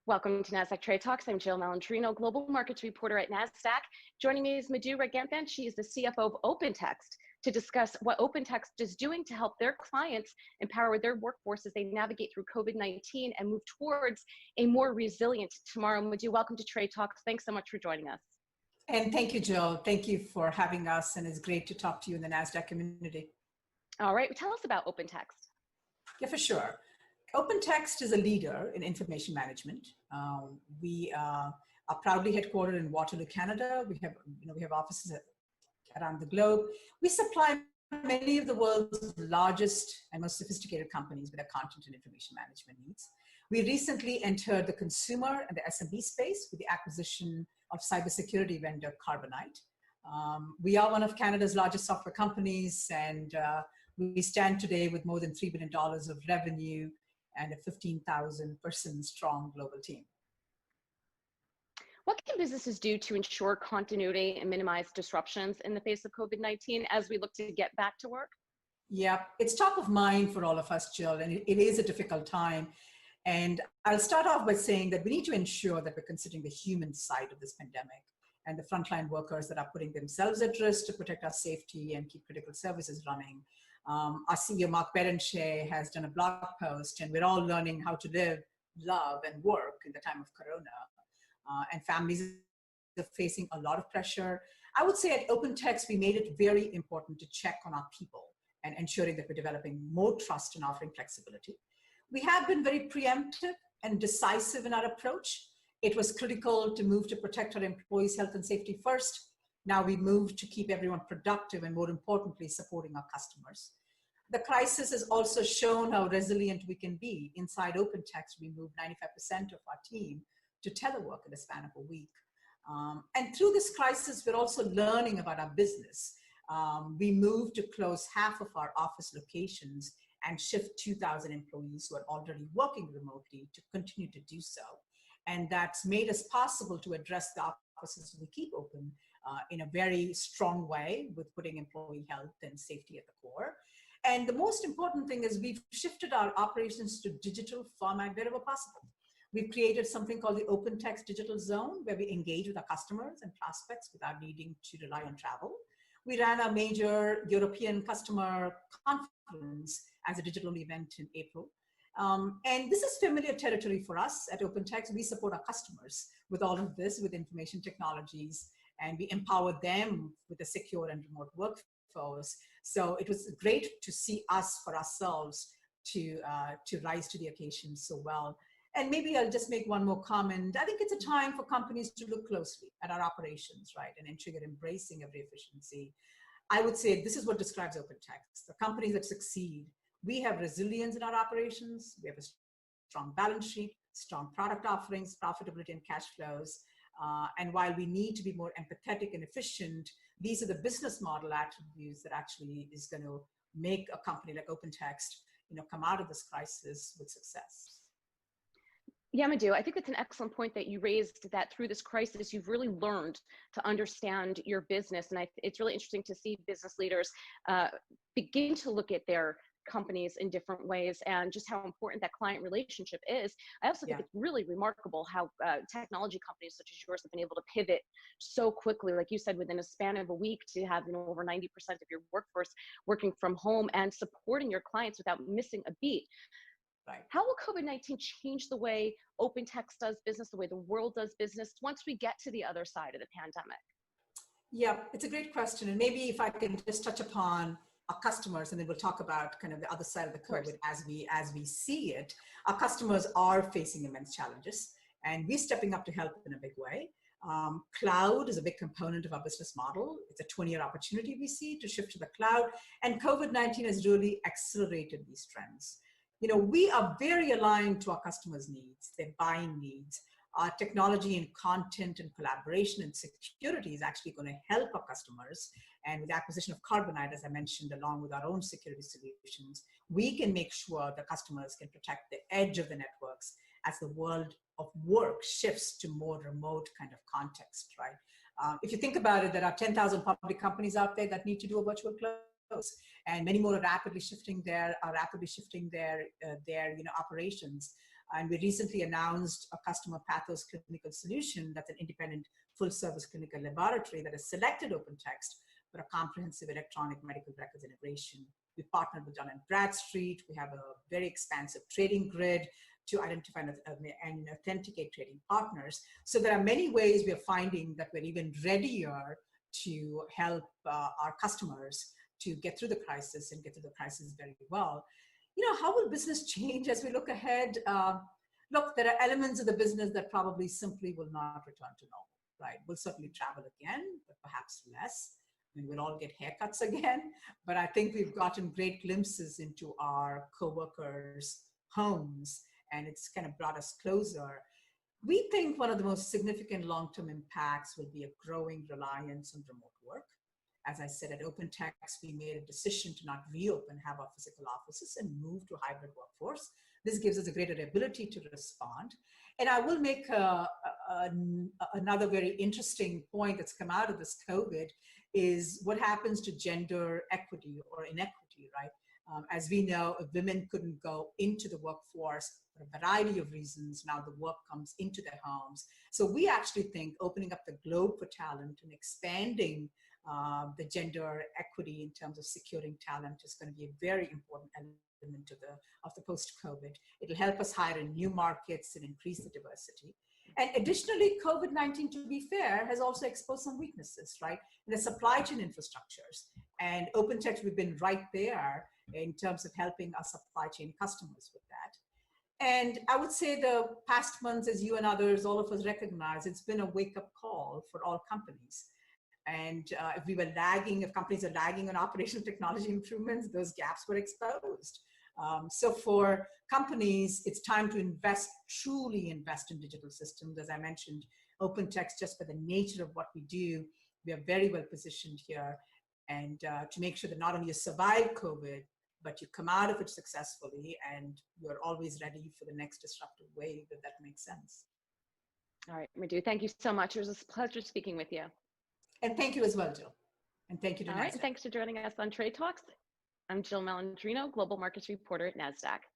Welcome to Nasdaq Trade Talks. I'm Jill Malandrino, Global Markets Reporter at Nasdaq. Joining me is Madhu Ranganathan. She is the CFO of OpenText to discuss what OpenText is doing to help their clients empower their workforce as they navigate through COVID-19 and move towards a more resilient tomorrow. Madhu, welcome to Trade Talks. Thanks so much for joining us. And thank you, Jill. Thank you for having us, and it's great to talk to you in the Nasdaq community. All right, tell us about OpenText. Yeah, for sure. OpenText is a leader in information management. We are proudly headquartered in Waterloo, Canada. We have offices around the globe. We supply many of the world's largest and most sophisticated companies with their content and information management needs. We recently entered the consumer and the SMB space with the acquisition of cybersecurity vendor Carbonite. We are one of Canada's largest software companies, and we stand today with more than $3 billion of revenue and a 15,000 person strong global team. What can businesses do to ensure continuity and minimize disruptions in the face of COVID-19 as we look to get back to work? Yeah, it's top of mind for all of us, Jill, and it is a difficult time. And I'll start off by saying that we need to ensure that we're considering the human side of this pandemic and the frontline workers that are putting themselves at risk to protect our safety and keep critical services running. Our CEO, Mark Berenshea, has done a blog post, and we're all learning how to live, love, and work in the time of Corona. And families are facing a lot of pressure. I would say at OpenText, we made it very important to check on our people and ensuring that we're developing more trust and offering flexibility. We have been very preemptive and decisive in our approach. It was critical to move to protect our employees' health and safety first. Now we move to keep everyone productive and, more importantly, supporting our customers. The crisis has also shown how resilient we can be. Inside OpenText, we moved 95% of our team to telework in the span of a week. And through this crisis, we're also learning about our business. We moved to close half of our office locations and shift 2,000 employees who are already working remotely to continue to do so. And that's made us possible to address the offices we keep open in a very strong way, with putting employee health and safety at the core. And the most important thing is we've shifted our operations to digital format wherever possible. We've created something called the OpenText Digital Zone, where we engage with our customers and prospects without needing to rely on travel. We ran a major European customer conference as a digital event in April. And this is familiar territory for us at OpenText. We support our customers with all of this, with information technologies, and we empower them with a secure and remote workforce. So it was great to see us, for ourselves, to rise to the occasion so well. And maybe I'll just make one more comment. I think it's a time for companies to look closely at our operations, right, and ensure you're embracing every efficiency. I would say this is what describes OpenText. The companies that succeed, we have resilience in our operations, we have a strong balance sheet, strong product offerings, profitability, and cash flows. And while we need to be more empathetic and efficient, these are the business model attributes that actually is going to make a company like OpenText, come out of this crisis with success. Yeah, Madhu, I think it's an excellent point that you raised, that through this crisis, you've really learned to understand your business. And it's really interesting to see business leaders begin to look at their companies in different ways and just how important that client relationship is. I also think it's really remarkable how technology companies such as yours have been able to pivot so quickly, like you said, within a span of a week, to have over 90% of your workforce working from home and supporting your clients without missing a beat. Right. How will COVID-19 change the way OpenText does business, the way the world does business, once we get to the other side of the pandemic? Yeah, it's a great question. And maybe if I can just touch upon our customers, and then we'll talk about kind of the other side of the COVID as we see it. Our customers are facing immense challenges, and we're stepping up to help in a big way. Cloud is a big component of our business model. It's a 20-year opportunity we see to shift to the cloud, and COVID-19 has really accelerated these trends. We are very aligned to our customers' needs, their buying needs. Our technology and content and collaboration and security is actually going to help our customers. And with the acquisition of Carbonite, as I mentioned, along with our own security solutions, we can make sure the customers can protect the edge of the networks as the world of work shifts to more remote kind of context, right? If you think about it, there are 10,000 public companies out there that need to do a virtual close, and many more are rapidly shifting their operations. And we recently announced a customer Pathos clinical solution that's an independent full-service clinical laboratory that has selected OpenText for a comprehensive electronic medical records integration. We partnered with Dun & Bradstreet. We have a very expansive trading grid to identify and authenticate trading partners. So there are many ways we are finding that we're even readier to help our customers to get through the crisis and get through the crisis very well. How will business change as we look ahead? Look, there are elements of the business that probably simply will not return to normal, right? We'll certainly travel again, but perhaps less. I mean, we'll all get haircuts again, but I think we've gotten great glimpses into our coworkers' homes, and it's kind of brought us closer. We think one of the most significant long-term impacts will be a growing reliance on remote work. As I said, at OpenText, we made a decision to not reopen, have our physical offices and move to a hybrid workforce. This gives us a greater ability to respond. And I will make another very interesting point that's come out of this COVID is what happens to gender equity or inequity, right? As we know, if women couldn't go into the workforce for a variety of reasons, now the work comes into their homes. So we actually think opening up the globe for talent and expanding the gender equity in terms of securing talent is going to be a very important element of the post-COVID. It'll help us hire in new markets and increase the diversity. And additionally, COVID-19, to be fair, has also exposed some weaknesses, right? In the supply chain infrastructures. And OpenText, we've been right there in terms of helping our supply chain customers with that. And I would say the past months, as you and others, all of us recognize, it's been a wake-up call for all companies. And if companies are lagging on operational technology improvements, those gaps were exposed. So for companies, it's time to truly invest in digital systems. As I mentioned, OpenText, just by the nature of what we do, we are very well positioned here. And to make sure that not only you survive COVID, but you come out of it successfully and you're always ready for the next disruptive wave, if that makes sense. All right, Madhu, thank you so much. It was a pleasure speaking with you. And thank you as well, Jill. And thank you to Nasdaq. All right, and thanks for joining us on Trade Talks. I'm Jill Malandrino, Global Markets Reporter at Nasdaq.